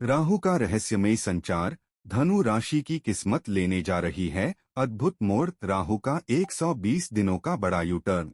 राहु का रहस्यमयी संचार। धनु राशि की किस्मत लेने जा रही है अद्भुत मोड़। राहु का 120 दिनों का बड़ा यू टर्न।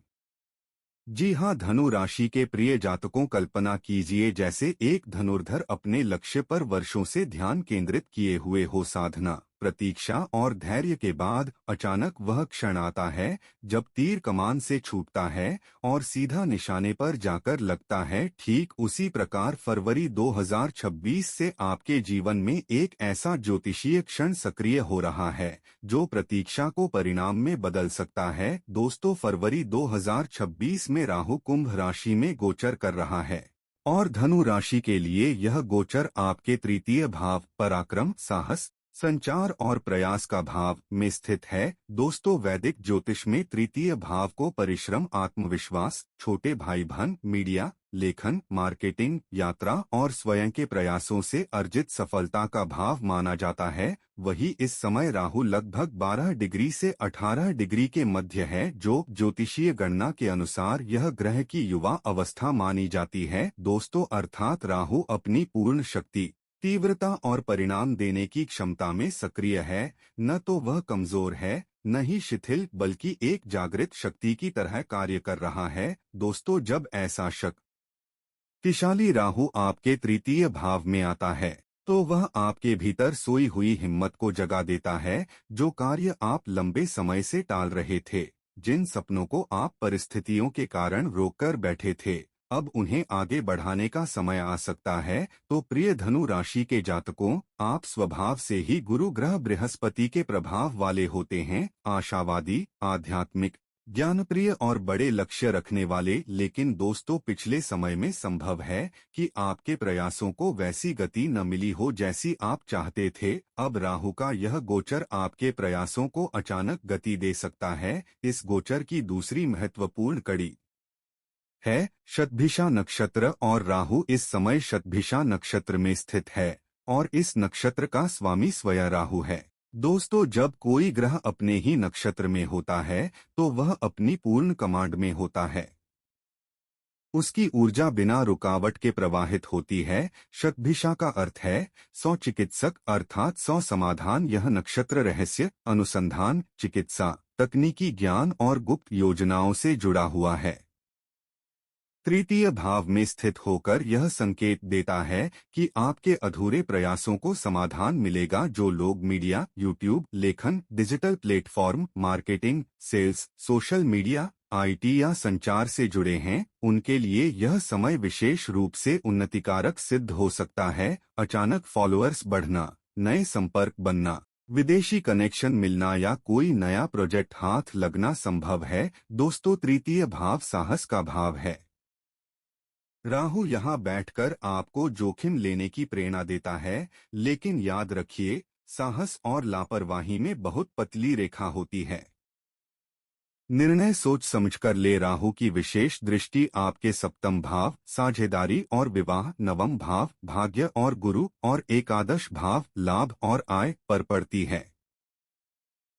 जी हाँ, धनु राशि के प्रिय जातकों, कल्पना कीजिए जैसे एक धनुर्धर अपने लक्ष्य पर वर्षों से ध्यान केंद्रित किए हुए हो। साधना, प्रतीक्षा और धैर्य के बाद अचानक वह क्षण आता है जब तीर कमान से छूटता है और सीधा निशाने पर जाकर लगता है। ठीक उसी प्रकार फरवरी 2026 से आपके जीवन में एक ऐसा ज्योतिषीय क्षण सक्रिय हो रहा है जो प्रतीक्षा को परिणाम में बदल सकता है। दोस्तों, फरवरी 2026 में राहु कुंभ राशि में गोचर कर रहा है और धनु राशि के लिए यह गोचर आपके तृतीय भाव पराक्रम, साहस, संचार और प्रयास का भाव में स्थित है। दोस्तों, वैदिक ज्योतिष में तृतीय भाव को परिश्रम, आत्मविश्वास, छोटे भाई बहन, मीडिया, लेखन, मार्केटिंग, यात्रा और स्वयं के प्रयासों से अर्जित सफलता का भाव माना जाता है। वही इस समय राहु लगभग 12 डिग्री से 18 डिग्री के मध्य है, जो ज्योतिषीय गणना के अनुसार यह ग्रह की युवा अवस्था मानी जाती है। दोस्तों, अर्थात राहु अपनी पूर्ण शक्ति, तीव्रता और परिणाम देने की क्षमता में सक्रिय है। न तो वह कमजोर है, न ही शिथिल, बल्कि एक जागृत शक्ति की तरह कार्य कर रहा है। दोस्तों, जब ऐसा शक्तिशाली राहु आपके तृतीय भाव में आता है तो वह आपके भीतर सोई हुई हिम्मत को जगा देता है। जो कार्य आप लंबे समय से टाल रहे थे, जिन सपनों को आप परिस्थितियों के कारण रोककर बैठे थे, अब उन्हें आगे बढ़ाने का समय आ सकता है। तो प्रिय धनु राशि के जातकों, आप स्वभाव से ही गुरु ग्रह बृहस्पति के प्रभाव वाले होते हैं। आशावादी, आध्यात्मिक, ज्ञानप्रिय और बड़े लक्ष्य रखने वाले। लेकिन दोस्तों, पिछले समय में संभव है कि आपके प्रयासों को वैसी गति न मिली हो जैसी आप चाहते थे। अब राहु का यह गोचर आपके प्रयासों को अचानक गति दे सकता है। इस गोचर की दूसरी महत्वपूर्ण कड़ी है शतभिषा नक्षत्र, और राहु इस समय शतभिषा नक्षत्र में स्थित है और इस नक्षत्र का स्वामी स्वयं राहु है। दोस्तों, जब कोई ग्रह अपने ही नक्षत्र में होता है तो वह अपनी पूर्ण कमांड में होता है। उसकी ऊर्जा बिना रुकावट के प्रवाहित होती है। शतभिषा का अर्थ है 100 चिकित्सक, अर्थात 100 समाधान। यह नक्षत्र रहस्य, अनुसंधान, चिकित्सा, तकनीकी ज्ञान और गुप्त योजनाओं से जुड़ा हुआ है। तृतीय भाव में स्थित होकर यह संकेत देता है कि आपके अधूरे प्रयासों को समाधान मिलेगा। जो लोग मीडिया, यूट्यूब, लेखन, digital platform, marketing, sales, social media, IT या संचार से जुड़े हैं, उनके लिए यह समय विशेष रूप से उन्नतिकारक सिद्ध हो सकता है। अचानक फॉलोअर्स बढ़ना, नए संपर्क बनना, विदेशी कनेक्शन मिलना या कोई नया प्रोजेक्ट हाथ लगना संभव है। दोस्तों, तृतीय भाव साहस का भाव है। राहु यहाँ बैठकर आपको जोखिम लेने की प्रेरणा देता है, लेकिन याद रखिए, साहस और लापरवाही में बहुत पतली रेखा होती है। निर्णय सोच समझकर ले। राहु की विशेष दृष्टि आपके सप्तम भाव, साझेदारी और विवाह, नवम भाव, भाग्य और गुरु, और एकादश भाव, लाभ और आय पर पड़ती है।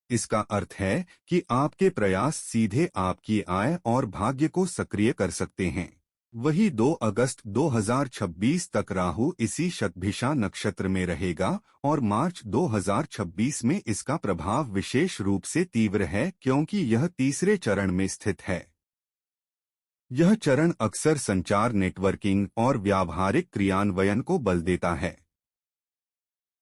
इसका अर्थ है कि आपके प्रयास सीधे आपकी आय और भाग्य को सक्रिय कर सकते हैं। वही 2 अगस्त 2026 तक राहु इसी शतभिषा नक्षत्र में रहेगा और मार्च 2026 में इसका प्रभाव विशेष रूप से तीव्र है, क्योंकि यह तीसरे चरण में स्थित है। यह चरण अक्सर संचार, नेटवर्किंग और व्यावहारिक क्रियान्वयन को बल देता है।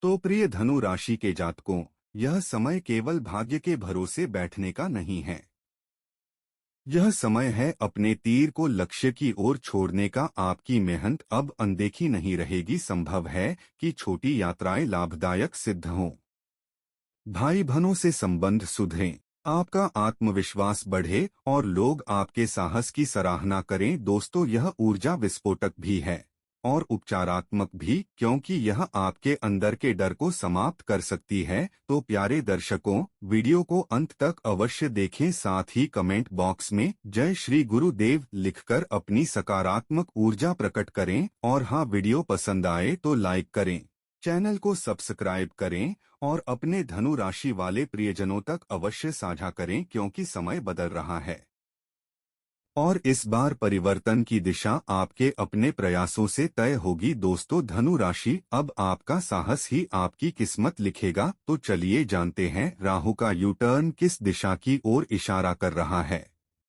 तो प्रिय धनु राशि के जातकों, यह समय केवल भाग्य के भरोसे बैठने का नहीं है। यह समय है अपने तीर को लक्ष्य की ओर छोड़ने का। आपकी मेहनत अब अनदेखी नहीं रहेगी। संभव है कि छोटी यात्राएं लाभदायक सिद्ध हों, भाई बहनों से संबंध सुधरें, आपका आत्मविश्वास बढ़े और लोग आपके साहस की सराहना करें। दोस्तों, यह ऊर्जा विस्फोटक भी है और उपचारात्मक भी, क्योंकि यह आपके अंदर के डर को समाप्त कर सकती है। तो प्यारे दर्शकों, वीडियो को अंत तक अवश्य देखें। साथ ही कमेंट बॉक्स में जय श्री गुरुदेव लिखकर अपनी सकारात्मक ऊर्जा प्रकट करें। और हाँ, वीडियो पसंद आए तो लाइक करें, चैनल को सब्सक्राइब करें और अपने धनु राशि वाले प्रियजनों तक अवश्य साझा करें, क्योंकि समय बदल रहा है। और इस बार परिवर्तन की दिशा आपके अपने प्रयासों से तय होगी। दोस्तों, धनु राशि, अब आपका साहस ही आपकी किस्मत लिखेगा। तो चलिए जानते हैं राहु का यू टर्न किस दिशा की ओर इशारा कर रहा है।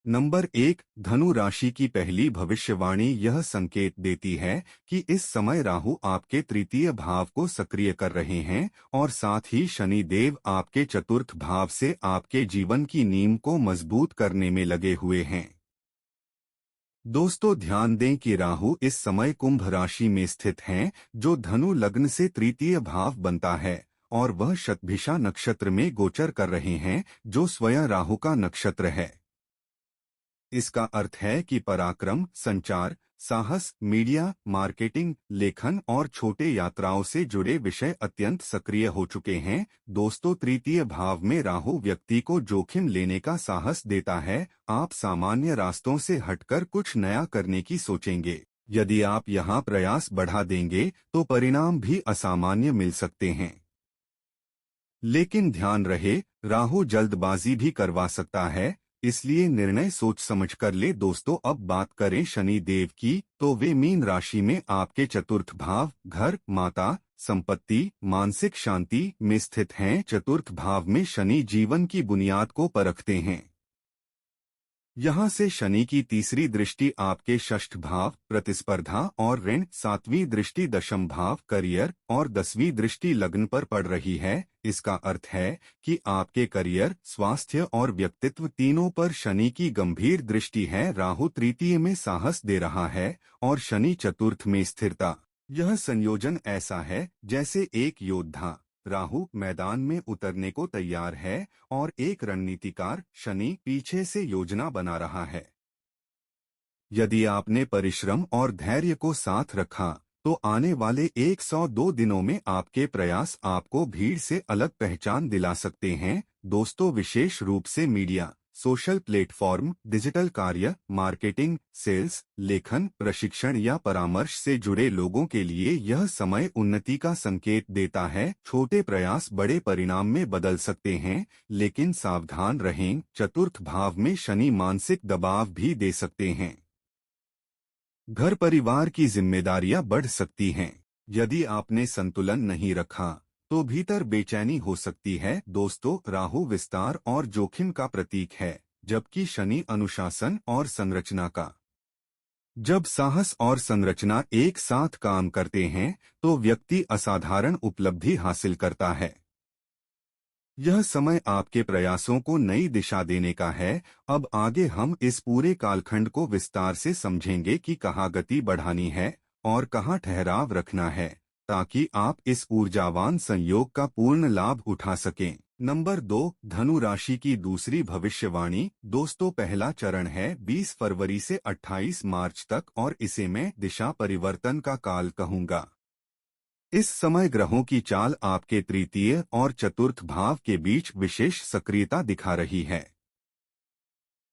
नंबर 1, धनु राशि की पहली भविष्यवाणी यह संकेत देती है कि इस समय राहु आपके तृतीय भाव को सक्रिय कर रहे हैं और साथ ही शनि देव आपके चतुर्थ भाव से आपके जीवन की नींव को मजबूत करने में लगे हुए हैं। दोस्तों, ध्यान दें कि राहु इस समय कुंभ राशि में स्थित हैं, जो धनु लग्न से तृतीय भाव बनता है और वह शतभिषा नक्षत्र में गोचर कर रहे हैं, जो स्वयं राहु का नक्षत्र है। इसका अर्थ है कि पराक्रम, संचार, साहस, मीडिया, मार्केटिंग, लेखन और छोटे यात्राओं से जुड़े विषय अत्यंत सक्रिय हो चुके हैं। दोस्तों, तृतीय भाव में राहु व्यक्ति को जोखिम लेने का साहस देता है। आप सामान्य रास्तों से हटकर कुछ नया करने की सोचेंगे। यदि आप यहाँ प्रयास बढ़ा देंगे तो परिणाम भी असामान्य मिल सकते हैं। लेकिन ध्यान रहे, राहु जल्दबाजी भी करवा सकता है, इसलिए निर्णय सोच समझ कर ले। दोस्तों, अब बात करें शनि देव की, तो वे मीन राशि में आपके चतुर्थ भाव, घर, माता, संपत्ति, मानसिक शांति में स्थित हैं। चतुर्थ भाव में शनि जीवन की बुनियाद को परखते हैं। यहाँ से शनि की तीसरी दृष्टि आपके षष्ठ भाव, प्रतिस्पर्धा और ऋण, सातवीं दृष्टि दशम भाव, करियर और 10वीं दृष्टि लग्न पर पड़ रही है। इसका अर्थ है कि आपके करियर, स्वास्थ्य और व्यक्तित्व तीनों पर शनि की गंभीर दृष्टि है। राहु तृतीय में साहस दे रहा है और शनि चतुर्थ में स्थिरता। यह संयोजन ऐसा है जैसे एक योद्धा राहु मैदान में उतरने को तैयार है और एक रणनीतिकार शनि पीछे से योजना बना रहा है। यदि आपने परिश्रम और धैर्य को साथ रखा तो आने वाले 102 दिनों में आपके प्रयास आपको भीड़ से अलग पहचान दिला सकते हैं। दोस्तों, विशेष रूप से मीडिया, सोशल प्लेटफॉर्म, डिजिटल कार्य, मार्केटिंग, सेल्स, लेखन, प्रशिक्षण या परामर्श से जुड़े लोगों के लिए यह समय उन्नति का संकेत देता है। छोटे प्रयास बड़े परिणाम में बदल सकते हैं, लेकिन सावधान रहें, चतुर्थ भाव में शनि मानसिक दबाव भी दे सकते हैं। घर परिवार की जिम्मेदारियां बढ़ सकती हैं। यदि आपने संतुलन नहीं रखा तो भीतर बेचैनी हो सकती है। दोस्तों, राहु विस्तार और जोखिम का प्रतीक है, जबकि शनि अनुशासन और संरचना का। जब साहस और संरचना एक साथ काम करते हैं तो व्यक्ति असाधारण उपलब्धि हासिल करता है। यह समय आपके प्रयासों को नई दिशा देने का है। अब आगे हम इस पूरे कालखंड को विस्तार से समझेंगे कि कहाँ गति बढ़ानी है और कहाँ ठहराव रखना है, ताकि आप इस ऊर्जावान संयोग का पूर्ण लाभ उठा सकें। नंबर 2, धनु राशि की दूसरी भविष्यवाणी। दोस्तों, पहला चरण है 20 फरवरी से 28 मार्च तक और इसे मैं दिशा परिवर्तन का काल कहूंगा। इस समय ग्रहों की चाल आपके तृतीय और चतुर्थ भाव के बीच विशेष सक्रियता दिखा रही है।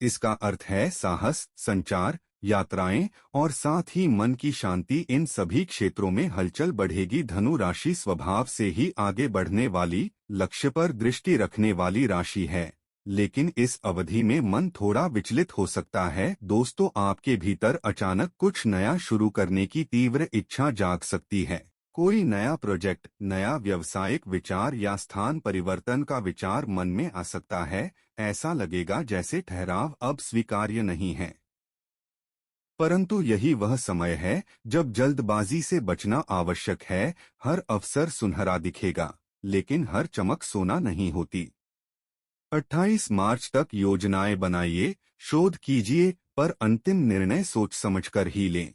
इसका अर्थ है साहस, संचार, यात्राएं और साथ ही मन की शांति। इन सभी क्षेत्रों में हलचल बढ़ेगी। धनु राशि स्वभाव से ही आगे बढ़ने वाली, लक्ष्य पर दृष्टि रखने वाली राशि है, लेकिन इस अवधि में मन थोड़ा विचलित हो सकता है। दोस्तों, आपके भीतर अचानक कुछ नया शुरू करने की तीव्र इच्छा जाग सकती है। कोई नया प्रोजेक्ट, नया व्यवसायिक विचार या स्थान परिवर्तन का विचार मन में आ सकता है। ऐसा लगेगा जैसे ठहराव अब स्वीकार्य नहीं है। परंतु यही वह समय है जब जल्दबाजी से बचना आवश्यक है। हर अवसर सुनहरा दिखेगा, लेकिन हर चमक सोना नहीं होती। 28 मार्च तक योजनाएं बनाइए, शोध कीजिए, पर अंतिम निर्णय सोच समझकर ही लें।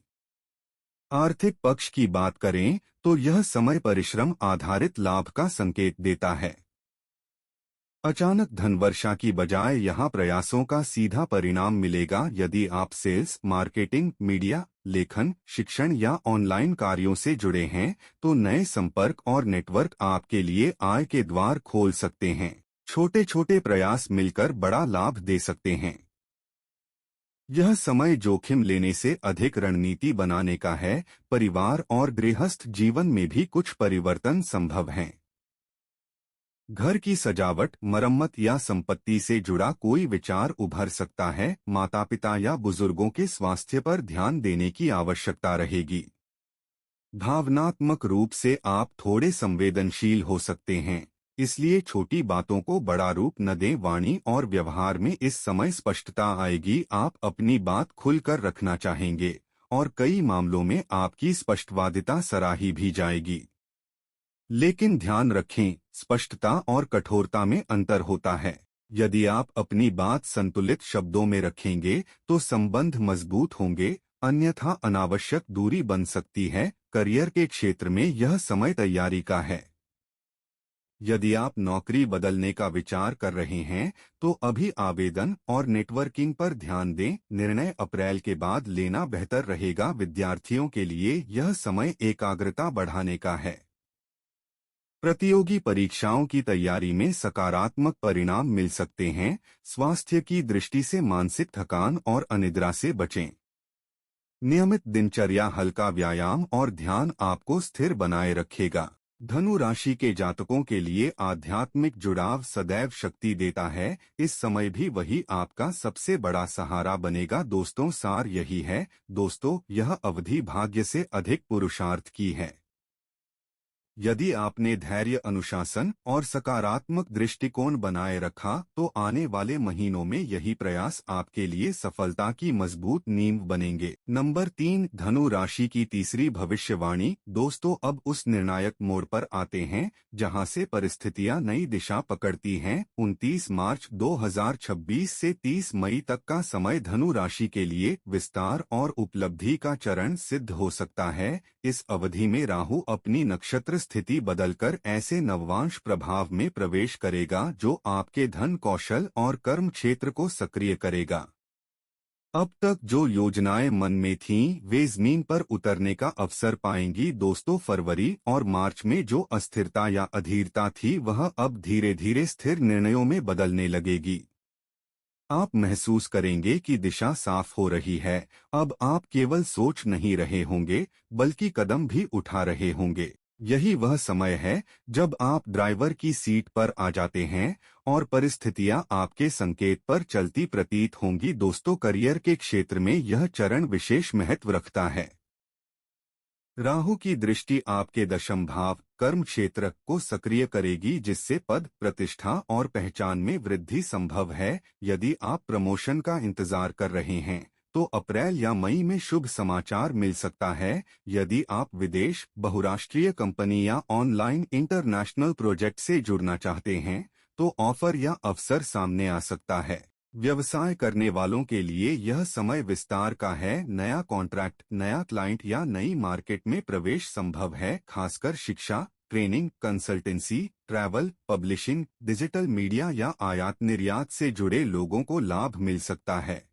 आर्थिक पक्ष की बात करें तो यह समय परिश्रम आधारित लाभ का संकेत देता है। अचानक धन वर्षा की बजाय यहाँ प्रयासों का सीधा परिणाम मिलेगा। यदि आप सेल्स, मार्केटिंग, मीडिया, लेखन, शिक्षण या ऑनलाइन कार्यों से जुड़े हैं तो नए संपर्क और नेटवर्क आपके लिए आय के द्वार खोल सकते हैं। छोटे छोटे प्रयास मिलकर बड़ा लाभ दे सकते हैं। यह समय जोखिम लेने से अधिक रणनीति बनाने का है। परिवार और गृहस्थ जीवन में भी कुछ परिवर्तन संभव हैं। घर की सजावट, मरम्मत या संपत्ति से जुड़ा कोई विचार उभर सकता है। माता पिता या बुजुर्गों के स्वास्थ्य पर ध्यान देने की आवश्यकता रहेगी। भावनात्मक रूप से आप थोड़े संवेदनशील हो सकते हैं, इसलिए छोटी बातों को बड़ा रूप न दें। वाणी और व्यवहार में इस समय स्पष्टता आएगी। आप अपनी बात खुलकर रखना चाहेंगे और कई मामलों में आपकी स्पष्टवादिता सराही भी जाएगी। लेकिन ध्यान रखें, स्पष्टता और कठोरता में अंतर होता है। यदि आप अपनी बात संतुलित शब्दों में रखेंगे तो संबंध मजबूत होंगे, अन्यथा अनावश्यक दूरी बन सकती है। करियर के क्षेत्र में यह समय तैयारी का है। यदि आप नौकरी बदलने का विचार कर रहे हैं तो अभी आवेदन और नेटवर्किंग पर ध्यान दें। निर्णय अप्रैल के बाद लेना बेहतर रहेगा। विद्यार्थियों के लिए यह समय एकाग्रता बढ़ाने का है। प्रतियोगी परीक्षाओं की तैयारी में सकारात्मक परिणाम मिल सकते हैं। स्वास्थ्य की दृष्टि से मानसिक थकान और अनिद्रा से बचें। नियमित दिनचर्या, हल्का व्यायाम और ध्यान आपको स्थिर बनाए रखेगा। धनु राशि के जातकों के लिए आध्यात्मिक जुड़ाव सदैव शक्ति देता है। इस समय भी वही आपका सबसे बड़ा सहारा बनेगा। दोस्तों, सार यही है। दोस्तों, यह अवधि भाग्य से अधिक पुरुषार्थ की है। यदि आपने धैर्य, अनुशासन और सकारात्मक दृष्टिकोण बनाए रखा तो आने वाले महीनों में यही प्रयास आपके लिए सफलता की मजबूत नींव बनेंगे। नंबर 3, धनु राशि की तीसरी भविष्यवाणी। दोस्तों, अब उस निर्णायक मोड़ पर आते हैं जहां से परिस्थितियां नई दिशा पकड़ती हैं। 29 मार्च 2026 से 30 मई तक का समय धनु राशि के लिए विस्तार और उपलब्धि का चरण सिद्ध हो सकता है। इस अवधि में राहु अपनी नक्षत्र स्थिति बदलकर ऐसे नववांश प्रभाव में प्रवेश करेगा जो आपके धन, कौशल और कर्म क्षेत्र को सक्रिय करेगा। अब तक जो योजनाएं मन में थीं, वे जमीन पर उतरने का अवसर पाएंगी। दोस्तों, फरवरी और मार्च में जो अस्थिरता या अधीरता थी वह अब धीरे धीरे स्थिर निर्णयों में बदलने लगेगी। आप महसूस करेंगे कि दिशा साफ हो रही है। अब आप केवल सोच नहीं रहे होंगे बल्कि कदम भी उठा रहे होंगे। यही वह समय है जब आप ड्राइवर की सीट पर आ जाते हैं और परिस्थितियां आपके संकेत पर चलती प्रतीत होंगी। दोस्तों, करियर के क्षेत्र में यह चरण विशेष महत्व रखता है। राहु की दृष्टि आपके दशम भाव, कर्म क्षेत्र को सक्रिय करेगी, जिससे पद, प्रतिष्ठा और पहचान में वृद्धि संभव है। यदि आप प्रमोशन का इंतजार कर रहे हैं तो अप्रैल या मई में शुभ समाचार मिल सकता है। यदि आप विदेश, बहुराष्ट्रीय कंपनी या ऑनलाइन इंटरनेशनल प्रोजेक्ट से जुड़ना चाहते हैं तो ऑफर या अवसर सामने आ सकता है। व्यवसाय करने वालों के लिए यह समय विस्तार का है। नया कॉन्ट्रैक्ट, नया क्लाइंट या नई मार्केट में प्रवेश संभव है। खासकर शिक्षा, training, consultancy, travel, publishing, digital media या आयात निर्यात से जुड़े लोगों को लाभ मिल सकता है।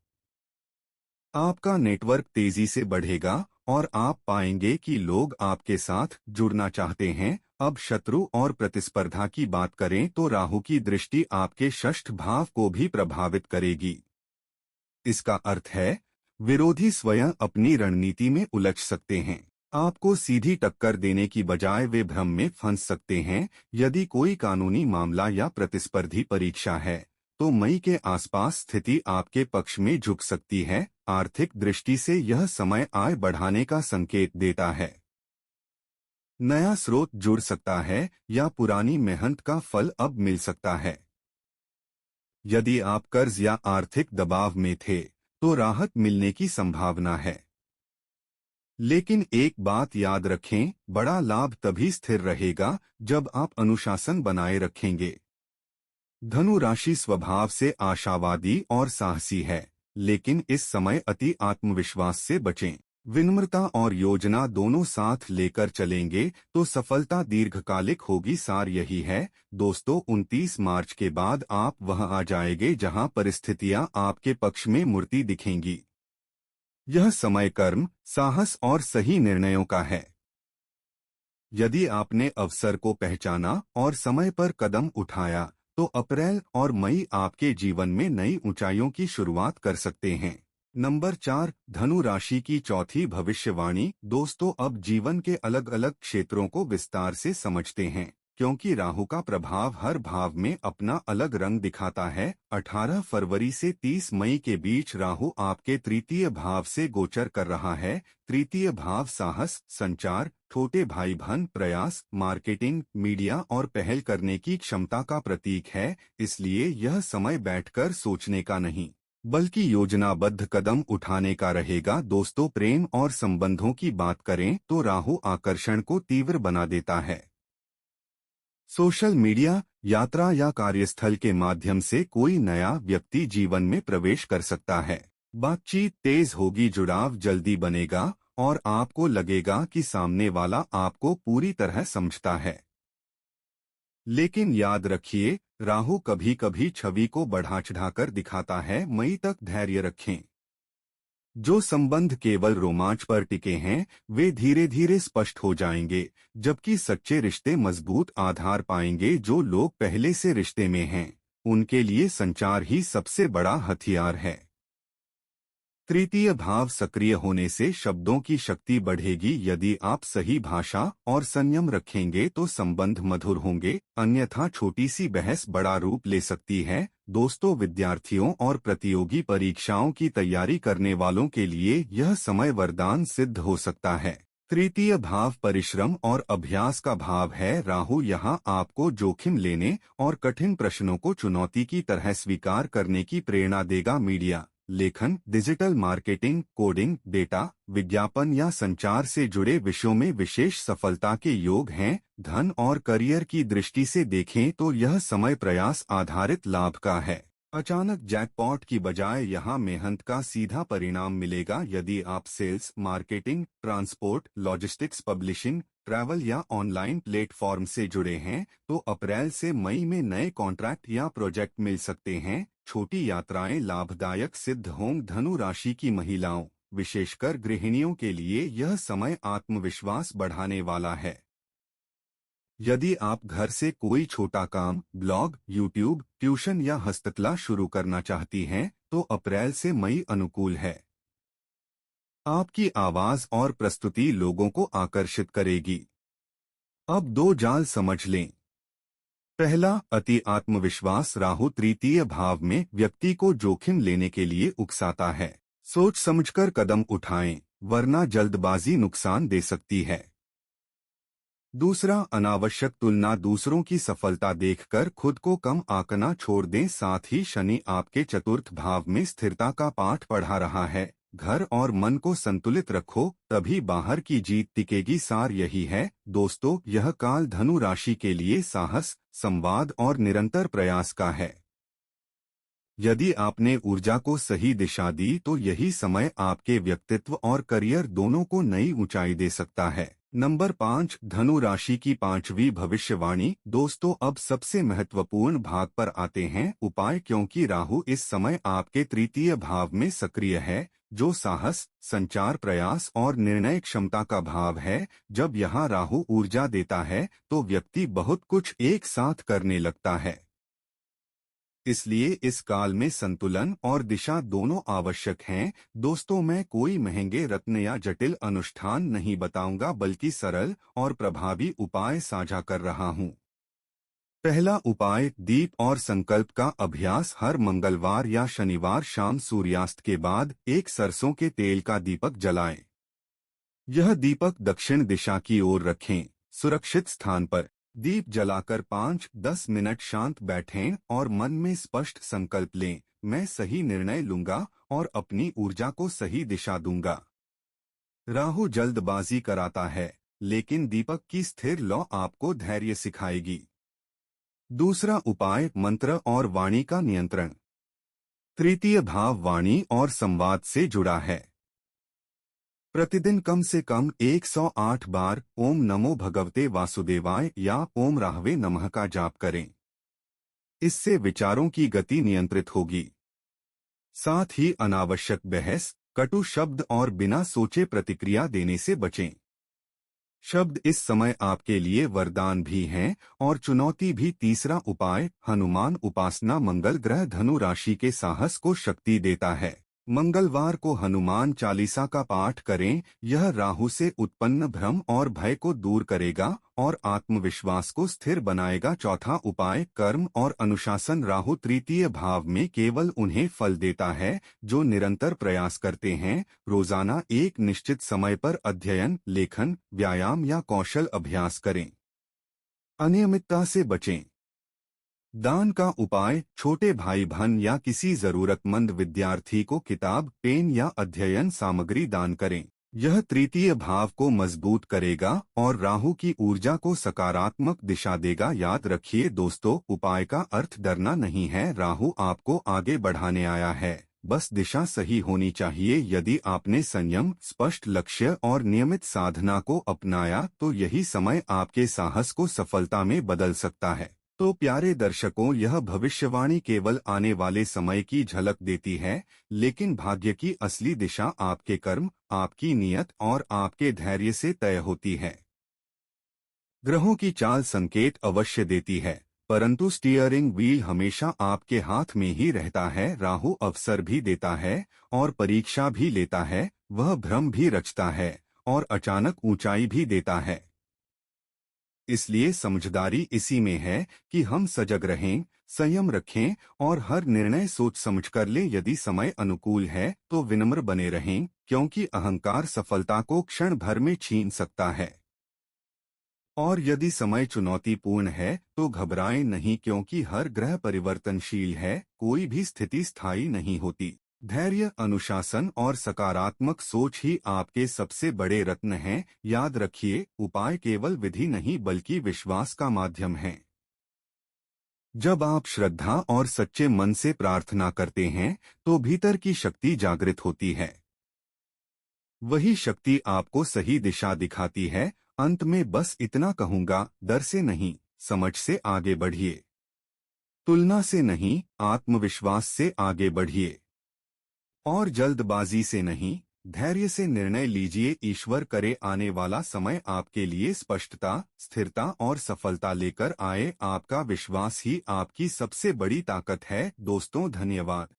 आपका नेटवर्क तेजी से बढ़ेगा और आप पाएंगे कि लोग आपके साथ जुड़ना चाहते हैं। अब शत्रु और प्रतिस्पर्धा की बात करें तो राहु की दृष्टि आपके षष्ठ भाव को भी प्रभावित करेगी। इसका अर्थ है विरोधी स्वयं अपनी रणनीति में उलझ सकते हैं। आपको सीधी टक्कर देने की बजाय वे भ्रम में फंस सकते हैं। यदि कोई कानूनी मामला या प्रतिस्पर्धी परीक्षा है तो मई के आसपास स्थिति आपके पक्ष में झुक सकती है। आर्थिक दृष्टि से यह समय आय बढ़ाने का संकेत देता है। नया स्रोत जुड़ सकता है या पुरानी मेहनत का फल अब मिल सकता है। यदि आप कर्ज या आर्थिक दबाव में थे तो राहत मिलने की संभावना है। लेकिन एक बात याद रखें, बड़ा लाभ तभी स्थिर रहेगा जब आप अनुशासन बनाए रखेंगे। धनु राशि स्वभाव से आशावादी और साहसी है, लेकिन इस समय अति आत्मविश्वास से बचें। विनम्रता और योजना दोनों साथ लेकर चलेंगे तो सफलता दीर्घकालिक होगी। सार यही है। दोस्तों, 29 मार्च के बाद आप वहां आ जाएंगे जहां परिस्थितियां आपके पक्ष में मुड़ती दिखेंगी। यह समय कर्म, साहस और सही निर्णयों का है। यदि आपने अवसर को पहचाना और समय पर कदम उठाया तो अप्रैल और मई आपके जीवन में नई ऊंचाइयों की शुरुआत कर सकते हैं। नंबर 4, धनु राशि की चौथी भविष्यवाणी। दोस्तों, अब जीवन के अलग अलग क्षेत्रों को विस्तार से समझते हैं। क्योंकि राहु का प्रभाव हर भाव में अपना अलग रंग दिखाता है। 18 फरवरी से 30 मई के बीच राहु आपके तृतीय भाव से गोचर कर रहा है। तृतीय भाव साहस, संचार, छोटे भाई बहन, प्रयास, मार्केटिंग, मीडिया और पहल करने की क्षमता का प्रतीक है। इसलिए यह समय बैठकर सोचने का नहीं, बल्कि योजनाबद्ध कदम उठाने का रहेगा। दोस्तों, प्रेम और संबंधों की बात करें तो राहु आकर्षण को तीव्र बना देता है। सोशल मीडिया, यात्रा या कार्यस्थल के माध्यम से कोई नया व्यक्ति जीवन में प्रवेश कर सकता है। बातचीत तेज होगी, जुड़ाव जल्दी बनेगा और आपको लगेगा कि सामने वाला आपको पूरी तरह समझता है। लेकिन याद रखिए, राहु कभी कभी छवि को बढ़ा चढ़ाकर दिखाता है। मई तक धैर्य रखें। जो संबंध केवल रोमांच पर टिके हैं, वे धीरे धीरे स्पष्ट हो जाएंगे, जबकि सच्चे रिश्ते मजबूत आधार पाएंगे। जो लोग पहले से रिश्ते में हैं, उनके लिए संचार ही सबसे बड़ा हथियार है। तृतीय भाव सक्रिय होने से शब्दों की शक्ति बढ़ेगी। यदि आप सही भाषा और संयम रखेंगे तो संबंध मधुर होंगे, अन्यथा छोटी सी बहस बड़ा रूप ले सकती है। दोस्तों, विद्यार्थियों और प्रतियोगी परीक्षाओं की तैयारी करने वालों के लिए यह समय वरदान सिद्ध हो सकता है। तृतीय भाव परिश्रम और अभ्यास का भाव है। राहु यहाँ आपको जोखिम लेने और कठिन प्रश्नों को चुनौती की तरह स्वीकार करने की प्रेरणा देगा। मीडिया, लेखन, डिजिटल मार्केटिंग, कोडिंग, डेटा, विज्ञापन या संचार से जुड़े विषयों में विशेष सफलता के योग हैं। धन और करियर की दृष्टि से देखें तो यह समय प्रयास आधारित लाभ का है। अचानक जैकपॉट की बजाय यहाँ मेहनत का सीधा परिणाम मिलेगा। यदि आप sales, marketing, transport, logistics, publishing, travel या ऑनलाइन प्लेटफॉर्म से जुड़े हैं तो अप्रैल से मई में नए कॉन्ट्रैक्ट या प्रोजेक्ट मिल सकते हैं। छोटी यात्राएं लाभदायक सिद्ध होंगी। धनु राशि की महिलाओं, विशेषकर गृहिणियों के लिए यह समय आत्मविश्वास बढ़ाने वाला है। यदि आप घर से कोई छोटा काम, ब्लॉग, यूट्यूब, ट्यूशन या हस्तकला शुरू करना चाहती हैं तो अप्रैल से मई अनुकूल है। आपकी आवाज और प्रस्तुति लोगों को आकर्षित करेगी। अब दो जाल समझ लें। पहला, अति आत्मविश्वास। राहु तृतीय भाव में व्यक्ति को जोखिम लेने के लिए उकसाता है। सोच समझकर कदम उठाएं, वरना जल्दबाजी नुकसान दे सकती है। दूसरा, अनावश्यक तुलना। दूसरों की सफलता देखकर खुद को कम आंकना छोड़ दें। साथ ही शनि आपके चतुर्थ भाव में स्थिरता का पाठ पढ़ा रहा है। घर और मन को संतुलित रखो, तभी बाहर की जीत टिकेगी। सार यही है दोस्तों, यह काल धनु राशि के लिए साहस, संवाद और निरंतर प्रयास का है। यदि आपने ऊर्जा को सही दिशा दी तो यही समय आपके व्यक्तित्व और करियर दोनों को नई ऊंचाई दे सकता है। नंबर 5, धनु राशि की पांचवी भविष्यवाणी। दोस्तों, अब सबसे महत्वपूर्ण भाग पर आते हैं, उपाय। क्योंकि राहु इस समय आपके तृतीय भाव में सक्रिय है, जो साहस, संचार, प्रयास और निर्णय क्षमता का भाव है। जब यहाँ राहु ऊर्जा देता है तो व्यक्ति बहुत कुछ एक साथ करने लगता है। इसलिए इस काल में संतुलन और दिशा दोनों आवश्यक हैं। दोस्तों, मैं कोई महंगे रत्न या जटिल अनुष्ठान नहीं बताऊंगा, बल्कि सरल और प्रभावी उपाय साझा कर रहा हूं। पहला उपाय, दीप और संकल्प का अभ्यास। हर मंगलवार या शनिवार शाम सूर्यास्त के बाद एक सरसों के तेल का दीपक जलाएं। यह दीपक दक्षिण दिशा की ओर रखें, सुरक्षित स्थान पर। दीप जलाकर 5-10 मिनट शांत बैठें और मन में स्पष्ट संकल्प लें, मैं सही निर्णय लूंगा और अपनी ऊर्जा को सही दिशा दूंगा। राहु जल्दबाजी कराता है, लेकिन दीपक की स्थिर लौ आपको धैर्य सिखाएगी। दूसरा उपाय, मंत्र और वाणी का नियंत्रण। तृतीय भाव वाणी और संवाद से जुड़ा है। प्रतिदिन कम से कम 108 बार ओम नमो भगवते वासुदेवाय या ओम राहवे नमः का जाप करें। इससे विचारों की गति नियंत्रित होगी। साथ ही अनावश्यक बहस, कटु शब्द और बिना सोचे प्रतिक्रिया देने से बचें। शब्द इस समय आपके लिए वरदान भी हैं और चुनौती भी। तीसरा उपाय, हनुमान उपासना। मंगल ग्रह धनु राशि के साहस को शक्ति देता है। मंगलवार को हनुमान चालीसा का पाठ करें। यह राहु से उत्पन्न भ्रम और भय को दूर करेगा और आत्मविश्वास को स्थिर बनाएगा। चौथा उपाय, कर्म और अनुशासन। राहु तृतीय भाव में केवल उन्हें फल देता है जो निरंतर प्रयास करते हैं। रोजाना एक निश्चित समय पर अध्ययन, लेखन, व्यायाम या कौशल अभ्यास करें। अनियमितता से बचें। दान का उपाय, छोटे भाई बहन या किसी जरूरतमंद विद्यार्थी को किताब, पेन या अध्ययन सामग्री दान करें। यह तृतीय भाव को मजबूत करेगा और राहु की ऊर्जा को सकारात्मक दिशा देगा। याद रखिए दोस्तों, उपाय का अर्थ डरना नहीं है। राहु आपको आगे बढ़ाने आया है, बस दिशा सही होनी चाहिए। यदि आपने संयम, स्पष्ट लक्ष्य और नियमित साधना को अपनाया तो यही समय आपके साहस को सफलता में बदल सकता है। तो प्यारे दर्शकों, यह भविष्यवाणी केवल आने वाले समय की झलक देती है, लेकिन भाग्य की असली दिशा आपके कर्म, आपकी नीयत और आपके धैर्य से तय होती है। ग्रहों की चाल संकेत अवश्य देती है, परंतु स्टीयरिंग व्हील हमेशा आपके हाथ में ही रहता है। राहु अवसर भी देता है और परीक्षा भी लेता है। वह भ्रम भी रचता है और अचानक ऊंचाई भी देता है। इसलिए समझदारी इसी में है कि हम सजग रहें, संयम रखें और हर निर्णय सोच समझ कर लें। यदि समय अनुकूल है तो विनम्र बने रहें, क्योंकि अहंकार सफलता को क्षण भर में छीन सकता है। और यदि समय चुनौतीपूर्ण है तो घबराएं नहीं, क्योंकि हर ग्रह परिवर्तनशील है, कोई भी स्थिति स्थायी नहीं होती। धैर्य, अनुशासन और सकारात्मक सोच ही आपके सबसे बड़े रत्न हैं। याद रखिए, उपाय केवल विधि नहीं बल्कि विश्वास का माध्यम है। जब आप श्रद्धा और सच्चे मन से प्रार्थना करते हैं तो भीतर की शक्ति जागृत होती है। वही शक्ति आपको सही दिशा दिखाती है। अंत में बस इतना कहूंगा, डर से नहीं, समझ से आगे बढ़िए। तुलना से नहीं, आत्मविश्वास से आगे बढ़िए। और जल्दबाजी से नहीं, धैर्य से निर्णय लीजिए। ईश्वर करे आने वाला समय आपके लिए स्पष्टता, स्थिरता और सफलता लेकर आए। आपका विश्वास ही आपकी सबसे बड़ी ताकत है। दोस्तों, धन्यवाद।